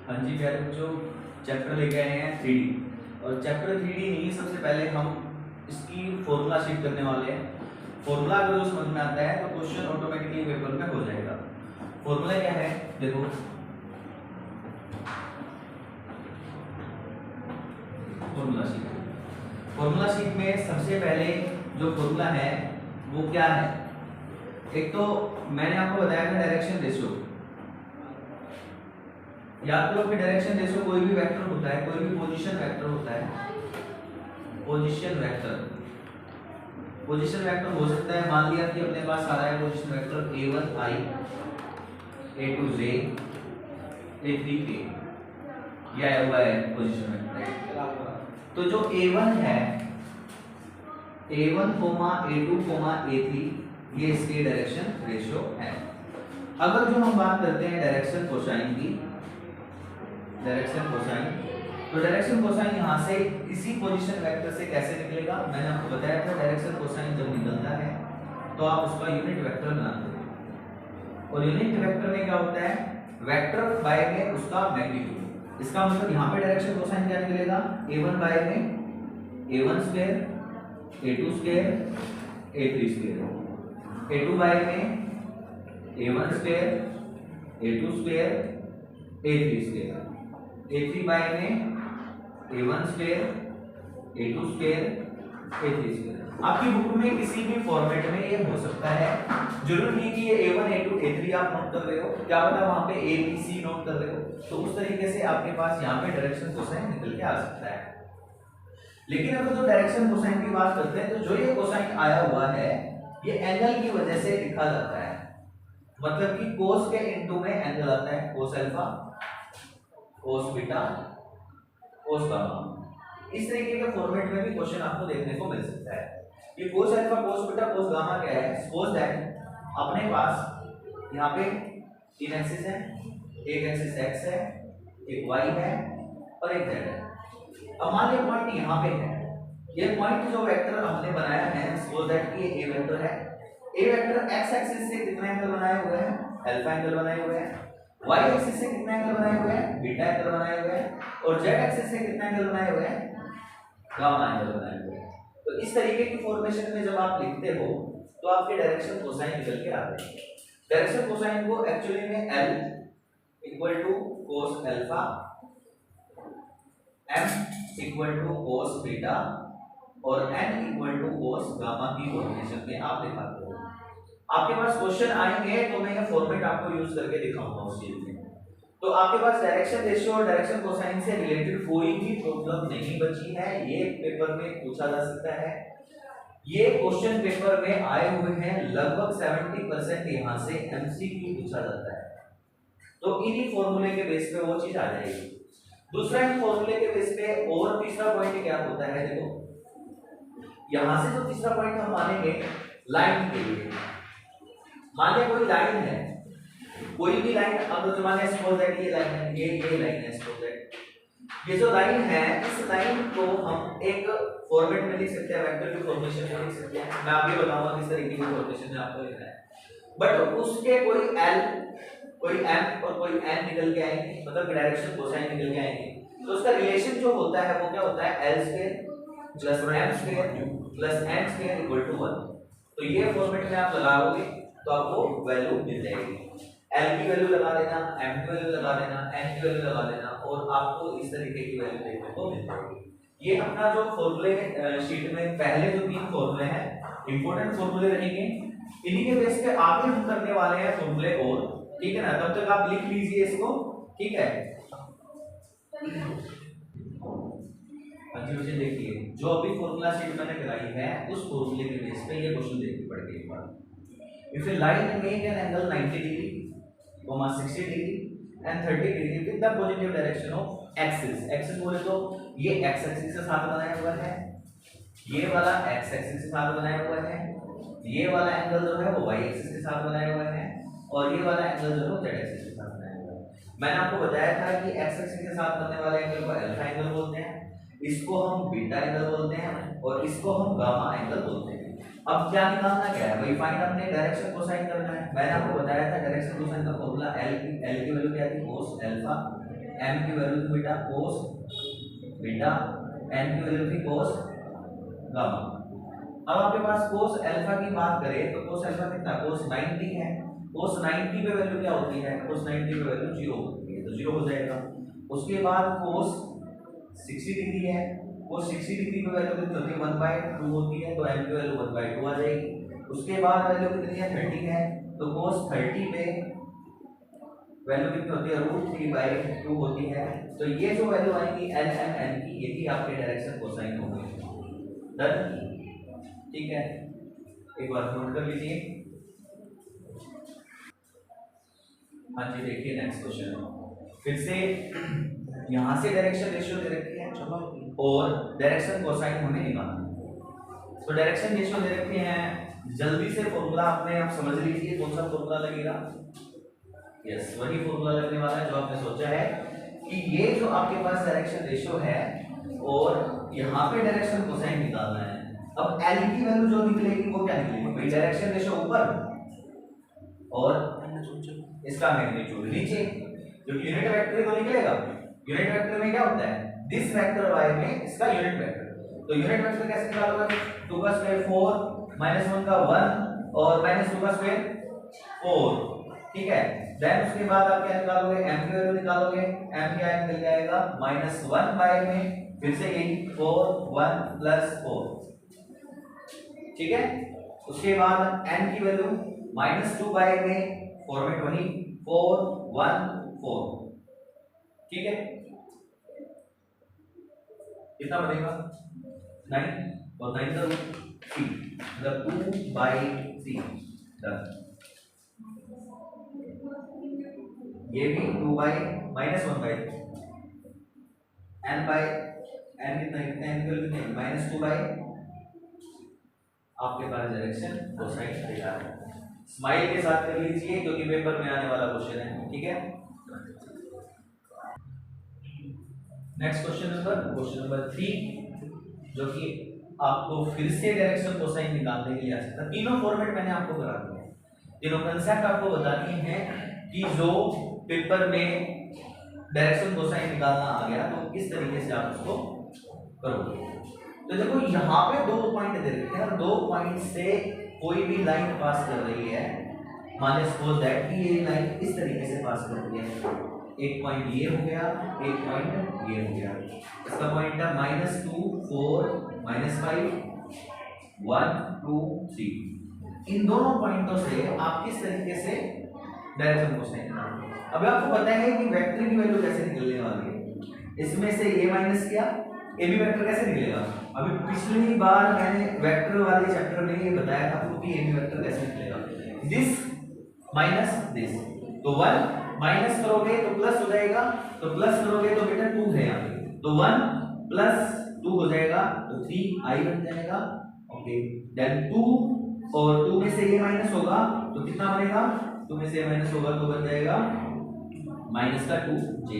हाँ जी प्यारे बच्चों, चैप्टर लेके आए हैं 3D। और चैप्टर 3D नहीं, सबसे पहले हम इसकी फॉर्मूला शीट करने वाले हैं। फॉर्मूला अगर जो समझ में आता है तो क्वेश्चन ऑटोमेटिकली पेपर में हो जाएगा। फॉर्मूला क्या है देखो, फॉर्मूला शीट में सबसे पहले जो फॉर्मूला है वो क्या है। एक तो मैंने आपको बताया था डायरेक्शन रेशियो। याद करो कि डायरेक्शन रेशियो कोई भी वेक्टर होता है, कोई भी पोजीशन वेक्टर होता है। पोजीशन वेक्टर हो सकता है, मान लिया कि अपने पास आ रहा है position vector a1i a2j a3k, यह आया हुआ है पोजीशन वेक्टर। तो जो a1 है, a1, a2, a3, ये इसकी डायरेक्शन रेशियो है। अगर जो हम बात करते हैं डायरेक्शन कोसाइन की, डायरेक्शन कोसाइन, तो डायरेक्शन कोसाइन यहाँ से इसी पोजीशन वेक्टर से कैसे निकलेगा, मैंने आपको बताया था। डायरेक्शन कोसाइन जब निकलता है तो आप उसका यूनिट वेक्टर बनाते हो, और यूनिट वेक्टर में क्या होता है, वेक्टर बाय में उसका मैग्नीट्यूड। इसका मतलब यहाँ पे डायरेक्शन कोसाइन क्या निकलेगा, a1 बाय में a1 square, a2 square, a3 square, a2 bye में a1 square, a2 square, a3 square, a3 bye में a1 square, a2 square, a3 square. आपकी बुक में किसी भी फॉर्मेट में ये हो सकता है, जरूरी नहीं कि ये a1, a2, a3 आप नोट कर रहे हो, क्या पता वहां पे a, b, c नोट कर रहे हो, तो उस तरीके से आपके पास यहाँ पे डायरेक्शन कोसाइन निकल के आ सकता है। लेकिन अगर जो डायरेक्शन कोसाइन की बात करते हैं, तो जो ये कोसाइन आया हुआ है ये एंगल की वजह से लिखा जाता है। मतलब कि कोस के इनटू में एंगल आता है, cos alpha, cos beta, cos gamma. इस तरीके के फॉर्मेट में भी क्वेश्चन आपको देखने को मिल सकता है। ये cos alpha, cos beta, cos gamma क्या है, सपोज दैट अपने पास यहाँ पे तीन एक्सिस है, एक एक्सिस x है, एक y है और एक z है। अब मान लीजिए पॉइंट यहाँ पे है, ये पॉइंट जो वेक्टर हमने बनाया है, सपोज दैट कि ये a वेक्टर है। a वेक्टर x एक्सिस से कितना एंगल बनाए हुए हैं, अल्फा एंगल बनाए हुए हैं। y एक्सिस से कितना एंगल बनाए हुए हैं, बीटा एंगल बनाए हुए हैं। और z एक्सिस से कितना एंगल बनाए हुए हैं, गामा एंगल बनाए हुए हैं। तो इस तरीके की फॉर्मेशन में जब आप लिखते हो तो आपके डायरेक्शन कोसाइन निकल के आते हैं। डायरेक्शन कोसाइन को एक्चुअली में L equal to cos alpha, M equal to cos beta और N equal to cos gamma की फॉर्मेशन में आप दिखाते हो। आपके पास क्वेश्चन आएंगे तो मैं ये फॉर्मेट आपको यूज करके दिखाऊंगा उस चीज में। तो आपके पास डायरेक्शन रेशियो और डायरेक्शन कोसाइन से रिलेटेड कोई भी प्रॉब्लम नहीं बची है, ये पेपर में पूछा जा सकता है। ये क्वेश्चन पेपर में आए हुए हैं, लगभग 70% यहाँ से एमसीक्यू पूछा जाता है। तो इन्हीं फॉर्मूले के बेस पे वो चीज आ जाएगी। दूसरा इन फॉर्मूले के बेस पे और तीसरा पॉइंट क्या होता है, देखो यहां से जो तीसरा पॉइंट हम मानेंगे लाइन के लिए। मान लिया कोई लाइन है, कोई भी लाइन, अब जो माने सपोज दैट ये लाइन है, ये लाइन है, सपोज दैट ये जो लाइन है, इस लाइन को हम एक फॉर्मेट में लिख सकते हैं, वेक्टर की फॉर्मेशन में लिख सकते हैं। मैं आपको बताऊंगा किस तरीके की फॉर्मेशन में आपको लिखना है। बट उसके कोई L, कोई M और कोई N निकल के आएंगे, मतलब डायरेक्शन कोसाइन निकल के आएंगे। तो उसका रिलेशन जो होता है वो क्या होता है, L square plus M square plus N square equal to 1। तो ये फॉर्मेट में आप लगाओगे तो आपको वैल्यू मिल जाएगी। L की वैल्यू लगा देना, M की वैल्यू लगा देना, N की वैल्यू लगा देना, और आपको इस तरीके की वैल्यू देखने को मिल जाएगी। ये अपना जो फॉर्मूले शीट में पहले जो 3 फॉर्मूले हैं, इंपॉर्टेंट फॉर्मूले रहेंगे, इन्हीं के बेस पे आगे हम करने वाले हैं फॉर्मूले और, ठीक है ना। तब तक आप लिख लीजिए इसको, ठीक है। अच्छे से देखिए, जो अभी फॉर्मूला शीट मैंने कराई है उस फॉर्मूले के बेस पे ये क्वेश्चन देखने पड़ेगा एक बार। If a line make an angle 90 degree, 60 degree and 30 degree with the positive direction of axis. Axis बोले तो ये एक्स एक्सिस के साथ बनाया हुआ है, ये वाला एक्स एक्सिस के साथ बनाया हुआ है, ये वाला एंगल जो है वो वाई एक्सिस के साथ बनाया हुआ है, और ये वाला एंगल जो है जेड एक्सिस के साथ बनाया हुआ है। मैंने आपको बताया था कि एक्स एक्सिस के साथ बनने वाले एंगल को अल्फा एंगल बोलते हैं, इसको हम बीटा एंगल बोलते हैं, और इसको हम गामा एंगल बोलते हैं। अब क्या निकालना क्या है भाई, फाइंड अपने डायरेक्शन कोसाइन करना है। मैंने आपको बताया था डायरेक्शन कोसाइन का फॉर्मूला L की वैल्यू क्या थी, cos अल्फा m की वैल्यू थी बेटा cos बीटा, n की वैल्यू थी cos गामा। अब आपके पास cos अल्फा की बात करें तो cos अल्फा कितना cos 90 है। cos 90 पे वैल्यू क्या होती है, cos 90 पे वैल्यू 0 होती है, तो 0 हो जाएगा। उसके बाद cos 60 डिग्री है, cos 60 डिग्री पे वैल्यू कितनी होती है 1/2 होती है, तो m की वैल्यू 1/2 आ जाएगी। उसके बाद वैल्यू कितनी है 30 है, तो cos 30 पे वैल्यू कितनी होती है √3/2 होती है। तो ये जो वैल्यू आएगी l m n की, ये भी आपके डायरेक्शन कोसाइन होंगे। डन, ठीक है, एक बार नोट कर लीजिए। हाँ जी, देखिए नेक्स्ट क्वेश्चन फिर से यहाँ से डायरेक्शन रेशियो दे रखी है और डायरेक्शन कोसाइन होने निकालना है। तो डायरेक्शन रेशियो दे रखे हैं, जल्दी से फॉर्मूला आपने आप समझ लीजिए कौन सा फॉर्मूला लगेगा। यस, वही फॉर्मूला लगने वाला है जो आपने सोचा है कि ये जो आपके पास डायरेक्शन रेशियो है और यहाँ पे डायरेक्शन कोसाइन निकालना है। अब एल की वैल्यू जो निकलेगी वो क्या निकलेगी भाई, डायरेक्शन रेशियो ऊपर और इसका मैग्नीट्यूड नीचे, जो यूनिट वेक्टर तो निकलेगा। यूनिट वेक्टर में क्या होता है, दिस वेक्टर y में इसका यूनिट वेक्टर। तो यूनिट वेक्टर कैसे निकालोगे, 2 का स्क्वायर 4 -1 का 1 और -2 का स्क्वायर 4, ठीक है। देन उसके बाद आप क्या निकालोगे, m की वैल्यू निकालोगे, m क्या निकल जाएगा -1 में फिर से यही 4 1 +4, ठीक है। उसके बाद n की वैल्यू -2 में फॉर्मेट वही 4 1 4, ठीक है। कितना बनेगा 9 और 9 का रूट 3, मतलब 2/3। डन, ये भी 2/-1/3 n कितना कितना n आपके पास डायरेक्शन कोसाइन तैयार है। स्माइल के साथ कर लीजिए क्योंकि पेपर में आने वाला क्वेश्चन है, ठीक है। नेक्स्ट क्वेश्चन नंबर 3 जो कि आपको फिर से डायरेक्शन कोसाइन निकालने के लिए आ सकता है। तीनों फॉर्मेट मैंने आपको करा दिया, तीनों कंसेप्ट आपको बता दिए हैं कि जो पेपर में डायरेक्शन कोसाइन निकालना आ गया तो किस तरीके से आप उसको करोगे। तो देखो यहाँ पे 2 पॉइंट दे रखे हैं और 2 पॉइंट से कोई भी लाइन पास कर रही है, मान लीजिए सपोज दैट कि ये लाइन इस तरीके से पास कर रही है, एक पॉइंट ये हो गया, एक पॉइंट ये हो गया। इसका पॉइंट है -2 4 -5 1 2 3। इन दोनों पॉइंटों से आप किस तरीके से डायरेक्शन कोसाइन निकालोगे। अब आपको पता है कि वेक्टर की वैल्यू कैसे निकलने वाली है, इसमें से ये माइनस किया, ए बी वेक्टर कैसे निकलेगा। अभी पिछली बार मैंने वेक्टर वाले चैप्टर में ये बताया था आपको कि ए बी वेक्टर कैसे निकलेगा, दिस माइनस दिस। तो 1 माइनस करोगे तो प्लस हो जाएगा, तो प्लस करोगे तो बेटा 2 है यहाँ पे, तो 1 + 2 हो जाएगा, तो 3i बन जाएगा। ओके, देन 2 और 2 में से ये माइनस होगा तो कितना बनेगा, 2 में से ये माइनस होगा तो बन जाएगा -2j,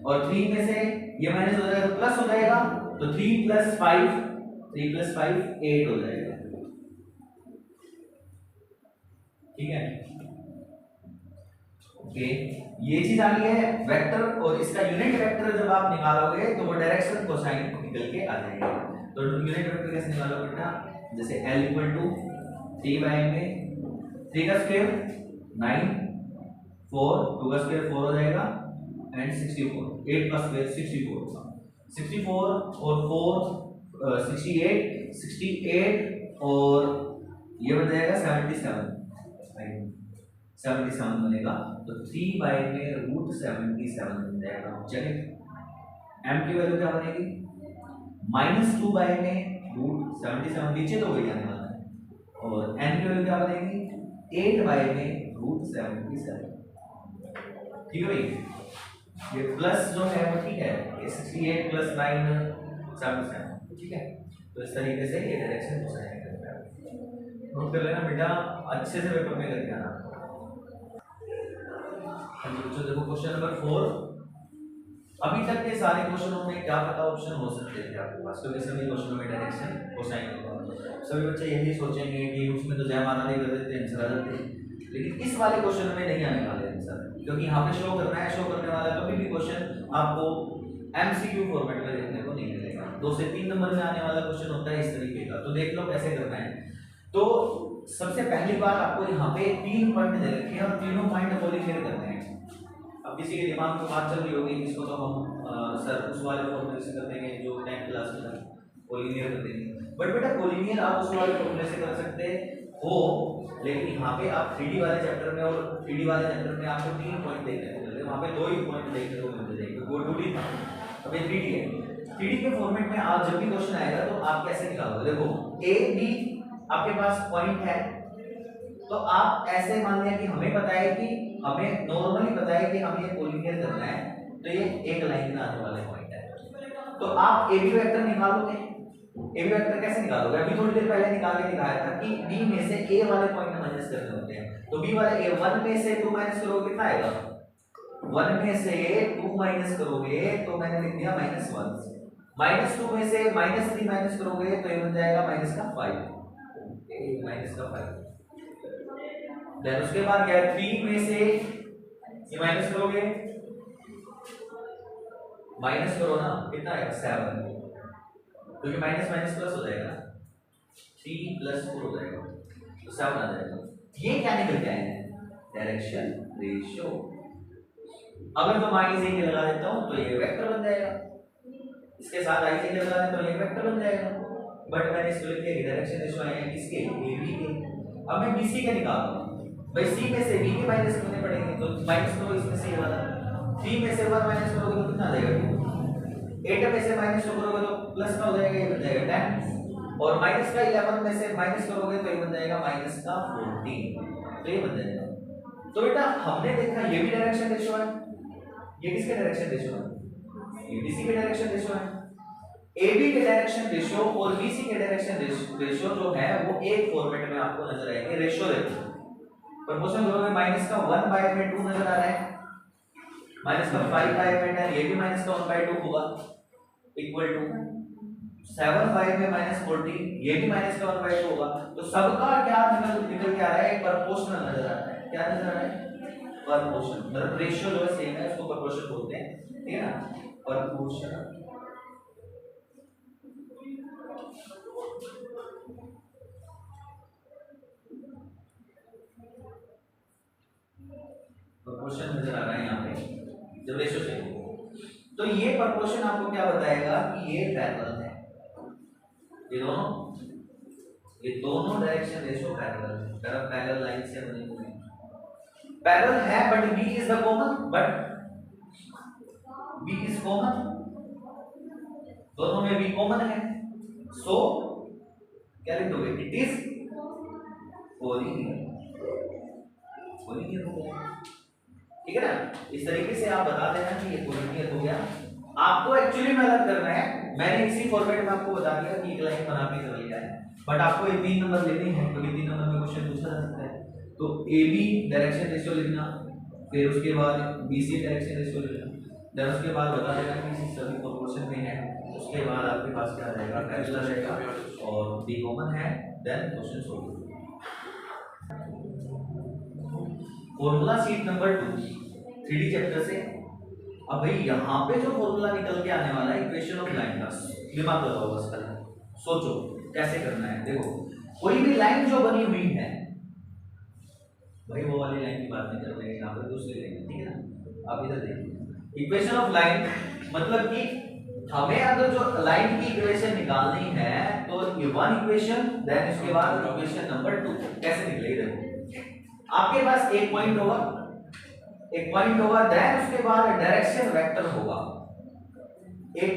और 3 में से ये माइनस हो जाएगा तो प्लस हो जाएगा, तो 3 + 5 8 हो जाएगा, ठीक है। ओके, ये चीज आ गई है वेक्टर, और इसका यूनिट वेक्टर जब आप निकालोगे तो वो डायरेक्शन कोसाइन निकल के आ जाएगा। तो यूनिट वेक्टर कैसे निकालोगे बेटा, जैसे L = 3/m में 3 का स्क्वायर 9 4 2 का स्क्वायर 4 हो जाएगा एंड 64 8 का स्क्वायर 64 होगा, 64 और 4 68 और ये बन जाएगा 77 बनेगा, तो 3 में √77 बन जाएगा। चलिए m की वैल्यू क्या बनेगी, -2 में √77 नीचे तो वही आने वाला है, और n की वैल्यू क्या बनेगी 8 में √77, ठीक है भाई। ये प्लस जो है वो ठीक है, 68 + 9 77, ठीक है। तो इस तरीके से ये डायरेक्शन कोसाइन करता है, नोट कर लेना बेटा, अच्छे से पेपर में करके आना। तो देखो क्वेश्चन नंबर 4, अभी तक के सारे क्वेश्चनों में क्या पता ऑप्शन हो सकते थे आपके पास, क्योंकि सभी क्वेश्चनों में डायरेक्शन कोसाइन होगा। सभी बच्चे यही सोचेंगे कि उसमें तो जयमाला नहीं कर देते आंसर आ जाते, लेकिन इस वाले क्वेश्चन में नहीं आने वाले आंसर, क्योंकि यहाँ पे शो करना है, शो करने वाला कभी भी क्वेश्चन आपको एमसीक्यू फॉर्मेट में देखने को नहीं मिलेगा। 2 से 3 नंबर में आने वाला क्वेश्चन होता है इस तरीके का। तो देख लो कैसे करना है। तो सबसे पहली बात आपको यहाँ पे 3 पॉइंट दे रखे हैं और तीनों पॉइंट कोलिनियर करने हैं। अब किसी के दिमाग में बात चल रही होगी इसको तो हम सर उस वाले फॉर्मूले से कर देंगे जो 10th क्लास में था, कोलिनियर कर देंगे। बट बेटा कोलिनियर आप उस वाले फॉर्मूले से कर सकते हो, लेकिन यहाँ पे आप 3D वाले चैप्टर में और 3D वाले चैप्टर में आपको 3 पॉइंट देखने को मिलते हैं, वहाँ पे 2 ही पॉइंट देखने को मिलते हैं। वो 2D था, अब ये 3D है। 3D के फॉर्मेट में आप जब भी क्वेश्चन आएगा तो आप कैसे निकालोगे? देखो ए बी आपके पास पॉइंट है, तो आप ऐसे मान लिया कि हमें पता है कि हमें नॉर्मली पता है कि हमें कोलिनियर करना है, तो ये एक लाइन में आने वाले पॉइंट है। तो आप ए बी वेक्टर निकालोगे। ए बी वेक्टर कैसे निकालोगे? अभी थोड़ी देर पहले निकाल के दिखाया था कि बी में से ए वाले पॉइंट माइनस करने होते हैं। तो बी वाले ए 1 में से 2 माइनस करोगे कितना आएगा? 1 में से 2 माइनस करोगे तो मैंने लिख दिया -1। -2 में से -3 माइनस करोगे तो ये बन जाएगा -5। -5। देन उसके बाद क्या है? 3 में से ये माइनस करोगे, माइनस करो ना, कितना आएगा? 7, क्योंकि माइनस माइनस प्लस हो जाएगा, 3 + 4 हो जाएगा, तो 7 आ जाएगा। ये क्या निकल के आएगा? Direction ratio. अगर तो माइनस एक लगा देता हूं तो ये वेक्टर बन जाएगा, इसके साथ आई से लगा दें तो ये वेक्टर बन जाएगा। बट मैंने इसको लिख दिया डायरेक्शन रेशियो आए हैं किसके? ए बी के। अब मैं बी सी के निकाल रहा हूं भाई, सी में से बी के माइनस करने पड़ेंगे, तो माइनस करो इसमें से ये वाला। 3 में से 1 माइनस करोगे तो कितना आ जाएगा? 2। 8 में से माइनस करोगे तो प्लस का हो जाएगा, ये बन जाएगा 10। और माइनस का 11 में से माइनस करोगे तो ये बन जाएगा -14, तो ये बन जाएगा। तो बेटा हमने देखा ये भी डायरेक्शन रेशियो है, ये किसके डायरेक्शन रेशियो है? ये बीसी के डायरेक्शन रेशियो है। AB के डायरेक्शन रेशियो और BC के डायरेक्शन रेशियो जो है वो एक फॉर्मेट में आपको नजर आएंगे, रेशियो रेशियो। प्रपोर्शन दोनों में -1/2 नजर आ रहा है, -5/10, ये भी -1/2 होगा, इक्वल टू 7/5 में -40, ये भी -1/2 होगा। तो सबका क्या निकल के आ रहा है? प्रोपोर्शनल नजर आ रहा है। क्या नजर आ रहा है? प्रोपोर्शन, मतलब रेशियो जो है सेम है, उसको प्रोपोर्शन बोलते हैं, ठीक है ना? प्रोपोर्शनल। प्रोपोर्शन नजर आ रहा है यहाँ पे जब रेशियो से, तो ये प्रोपोर्शन आपको क्या बताएगा कि ये पैरेलल है, ये दोनों डायरेक्शन रेशियो पैरेलल है, पैरेलल लाइन से बनी हुई पैरेलल है। But b is the common, b is common, दोनों में b कॉमन है, सो क्या लिख दोगे? इट इज कोलिनियर हो गया, ठीक है ना? इस तरीके से आप बता देना कि ये कोलिनियर हो गया। आपको एक्चुअली में अलग करना है, मैंने इसी फॉर्मेट में आपको बता दिया कि एक लाइन बना के कर लिया है, बट आपको ये 3 नंबर लेने हैं क्योंकि 3 नंबर में क्वेश्चन पूछा जा सकता है। तो AB डायरेक्शन रेशियो लिखना, फिर उसके बाद BC डायरेक्शन रेशियो लिखना, देन उसके बाद बता देना कि सभी प्रोपोर्शन में है, उसके बाद आपके पास क्या रहेगा? पैरेलल रहेगा और B कॉमन है, then question solve. Formula sheet number 2 3D chapter से। अब भाई यहाँ पे जो फॉर्मूला निकल के आने वाला है इक्वेशन ऑफ लाइन का, दिमाग लगाओ बस, सोचो कैसे करना है। देखो कोई भी लाइन जो बनी हुई है, भाई वो वाली लाइन की बात नहीं कर रहे हैं, यहाँ पर दूसरी लाइन, ठीक है ना? आप इधर देखिए, इक्वेशन ऑफ लाइन मतलब कि हमें अगर जो लाइन की इक्वेशन निकालनी है तो ये 1 इक्वेशन, देन इसके बाद इक्वेशन नंबर 2 कैसे निकलेगी? देखो आपके पास एक पॉइंट होगा, देन उसके बाद डायरेक्शन वेक्टर होगा, एक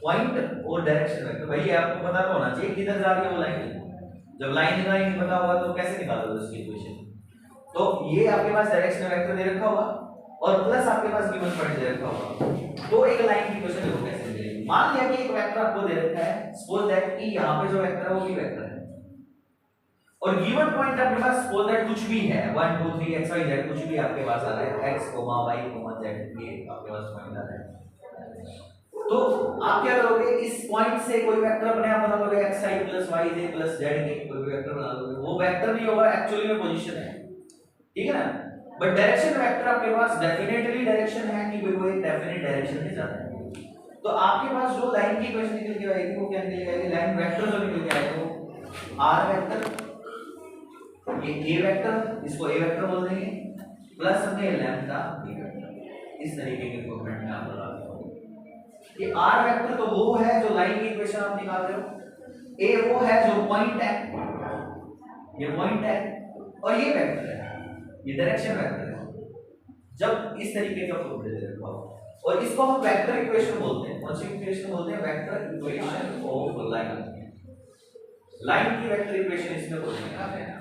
पॉइंट और डायरेक्शन वेक्टर। भाई आपको पता तो होना चाहिए किधर जा रही है वो लाइन। जब लाइन का नहीं पता होगा तो कैसे निकालोगे उसकी इक्वेशन? तो ये आपके पास डायरेक्शन वेक्टर दे रखा होगा और प्लस आपके पास गिवन पॉइंट दे रखा होगा, तो एक लाइन की इक्वेशन देखो कैसे मिलेगी। मान लिया कि एक वेक्टर आपको दे रखा है, सपोज दैट कि यहाँ पे जो वेक्टर है वो भी वेक्टर है और गिवन पॉइंट आपके पास सपोज दैट कुछ भी है, 1 2 3 x y z कुछ भी आपके पास आ रहा है, x y z ये आपके पास पॉइंट आ रहा है। तो आप क्या करोगे? इस पॉइंट से कोई वेक्टर अपने आप बना लोगे, xi + yj + z के कोई भी वेक्टर बना लोगे। वो वेक्टर नहीं होगा, एक्चुअली में पोजीशन है, ठीक है ना? बट डायरेक्शन वेक्टर आपके पास डेफिनेटली डायरेक्शन है कि वो एक डेफिनेट डायरेक्शन में जाता है। तो आपके पास जो लाइन की इक्वेशन निकल के आएगी वो क्या निकल के आएगी, लाइन वेक्टर जो निकल के आएगा वो आर वेक्टर, ये ए वेक्टर, इसको ए वेक्टर बोल देंगे, प्लस में लैम्डा बी वेक्टर। इस तरीके के फॉर्मेट में आप लगा दो। ये आर वेक्टर तो वो है जो लाइन की इक्वेशन आप निकाल रहे हो, ए वो है जो पॉइंट है, ये पॉइंट है, और ये वेक्टर है, ये डायरेक्शन वेक्टर है। जब इस तरीके का फॉर्मूला दे रखा हो और इसको हम वेक्टर इक्वेशन बोलते हैं, कौन सी इक्वेशन बोलते हैं, vector equation of line. Line की वेक्टर इक्वेशन इसमें बोलते हैं।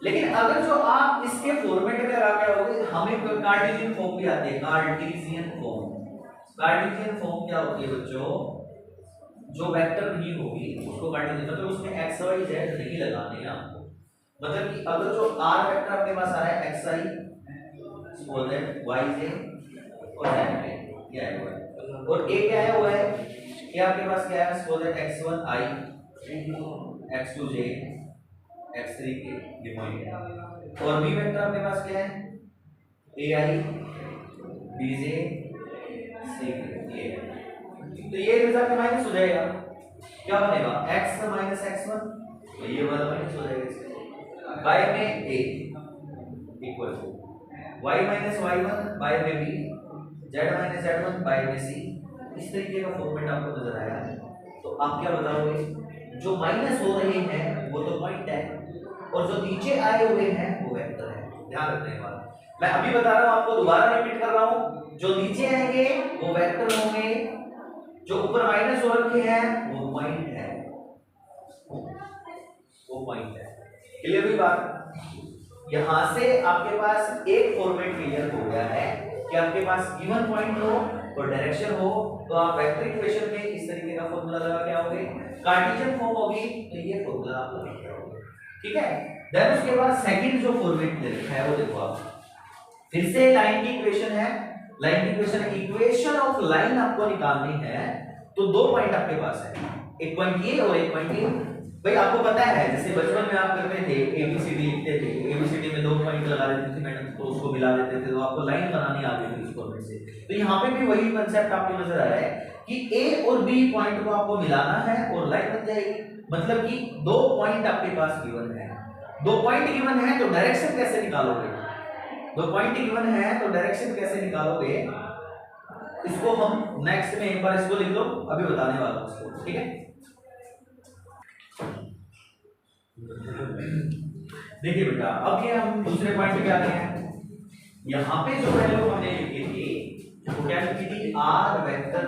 लेकिन अगर जो आप इसके फॉर्मेट में लगा के आओगे, हमें कोई कार्टेशियन फॉर्म भी आती है, कार्टेशियन फॉर्म। कार्टेशियन फॉर्म क्या होती है बच्चों, जो वेक्टर नहीं होगी उसको कार्टेशियन, मतलब उसमें एक्स वाई जेड नहीं लगाने हैं आपको। मतलब कि अगर जो आर वेक्टर आपके पास आ रहा है एक्स आई बोल रहे हैं वाई जे और जेड पे क्या है वो, और ए क्या है वो है, ये आपके पास क्या है, बोल रहे हैं x1 i x2 j x3 के डिफाइन, और बी वेक्टर आपके पास क्या है, ai bj c के। तो ये रिजल्ट माइनस हो जाएगा, क्या बनेगा x माइनस x1, तो ये वाला माइनस हो जाएगा इससे, y में a equal to y minus y1 y में b, z minus z1 y में c। इस तरीके का फॉर्मेट आपको नजर आया है। तो आप क्या बताओगे, जो माइनस हो रहे हैं वो तो पॉइंट है, और जो नीचे आए हुए हैं वो वेक्टर है। ध्यान रखने की बात, मैं अभी बता रहा हूं आपको, दोबारा रिपीट कर रहा हूं, जो नीचे आएंगे वो वेक्टर होंगे, जो ऊपर माइनस हो रखे हैं वो पॉइंट है, वो पॉइंट है। क्लियर हुई बात? यहां से आपके पास एक फॉर्मेट क्लियर हो गया है कि आपके पास गिवन पॉइंट हो और डायरेक्शन हो, तो आप वेक्टर इक्वेशन में इस तरीके का फॉर्मूला लगा के आओगे। कार्टेशियन फॉर्म होगी तो ये फॉर्मूला आप लगा के आओगे, ठीक है। देन उसके बाद सेकंड जो फॉर्मेट दे रखा है वो देखो आप, फिर से लाइन की इक्वेशन है, लाइन की इक्वेशन इक्वेशन ऑफ लाइन आपको निकालनी है। तो दो पॉइंट आपके पास है, एक पॉइंट ये और एक पॉइंट ये। भाई आपको पता है जैसे बचपन में आप करते थे एबीसीडी लिखते थे, एबीसीडी में दो पॉइंट लगा देते थे मैडम, तो उसको मिला देते थे, तो आपको लाइन बनानी आती थी इस फॉर्मेट से। तो यहाँ पे भी वही कांसेप्ट आपको नजर आ रहा है कि ए और बी पॉइंट को आपको मिलाना है और लाइन बन जाएगी। मतलब कि दो पॉइंट आपके पास गिवन है, दो पॉइंट गिवन है तो डायरेक्शन कैसे निकालोगे, दो पॉइंट गिवन है तो डायरेक्शन कैसे निकालोगे, इसको हम नेक्स्ट में एक बार इसको लिख लो, अभी बताने वाला हूं इसको, ठीक है। देखिए बेटा, अब ये हम दूसरे पॉइंट पे आ गए हैं। यहाँ पे जो वैल्यू हमने लिखी थी वो क्या लिखी थी, R vector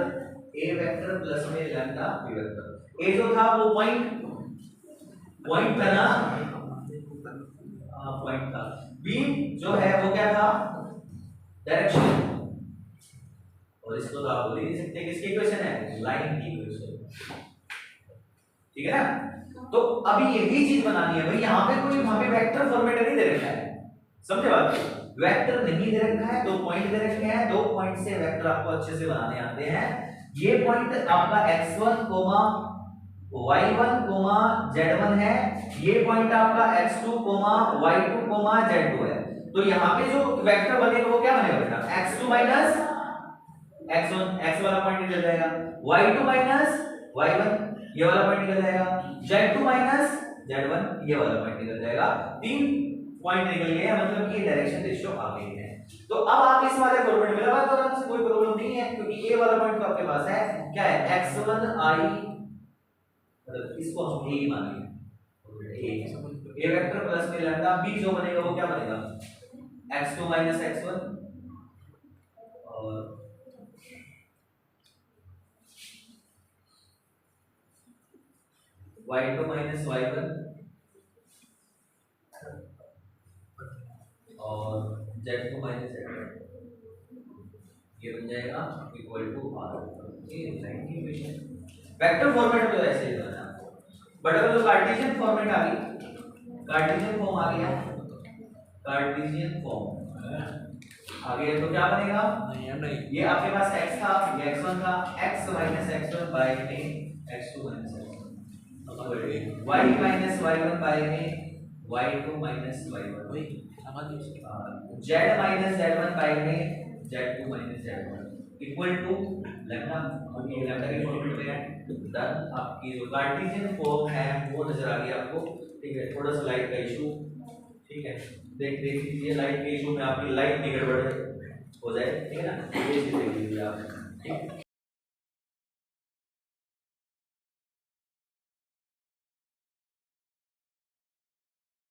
A vector plus में लैम्डा बी वेक्टर। ए जो था वो पॉइंट था ना, पॉइंट था। बी जो है वो क्या था, डायरेक्शन, और इसको तो आप बोल ही नहीं सकते किसकी इक्वेशन है, लाइन की इक्वेशन, ठीक है ना। तो अभी यही चीज बनानी है भाई, यहाँ पे कोई वहां पे वेक्टर फॉर्मेट नहीं दे रखा है, समझे बात, वेक्टर नहीं दे रखा है, दो पॉइंट दे रखे हैं, दो पॉइंट से वेक्टर आपको अच्छे से बनाने आते हैं। ये पॉइंट आपका x1, y1, z1 है, ये पॉइंट आपका x2, y2, z2 है। तो यहाँ पे जो वेक्टर बनेगा वो क्या बनेगा बेटा, x2 माइनस x1, x वाला पॉइंट निकल जाएगा, y2 माइनस y1 ये वाला पॉइंट निकल जाएगा, z2 माइनस z1 ये वाला पॉइंट निकल जाएगा। तीन पॉइंट निकल गए हैं, मतलब कि डायरेक्शन रेशियो आ गई है। तो अब आप इस वाले फॉर्मेट में लगा दो, आराम से, कोई प्रॉब्लम नहीं है, क्योंकि ए वाला पॉइंट तो आपके पास है, क्या है x1 i, मतलब इसको हम ए ही मानेंगे, ए वेक्टर प्लस में लैम्डा, बी जो बनेगा वो क्या बनेगा, x2 माइनस x1 और y2 माइनस y1 और z2 माइनस z1, ये बन जाएगा इक्वल टू r। ये लाइन की इक्वेशन वेक्टर फॉर्मेट में तो ऐसे ही बनाना है, बट अगर तो कार्टेशियन फॉर्मेट आ गई, कार्टेशियन फॉर्म आ गया, कार्टेशियन फॉर्म आ गया तो क्या बनेगा, नहीं ये आपके पास x था, ये x1 था, x माइनस x1 बाय में x2 minus x1, y minus y1 by में y2 minus y1, Z minus Z one by में Z two minus Z one equal to lambda, अब ये लैम्डा की फॉर्मूले में है। डन, आपकी जो कार्टेशियन फॉर्म है वो नजर आ गई आपको, ठीक है। थोड़ा सा लाइट का इशू, ठीक है, देख लीजिए लाइट के इशू में आपकी लाइट की गड़बड़ हो जाए, ठीक है ना, ये चीज देख लीजिए आप, ठीक।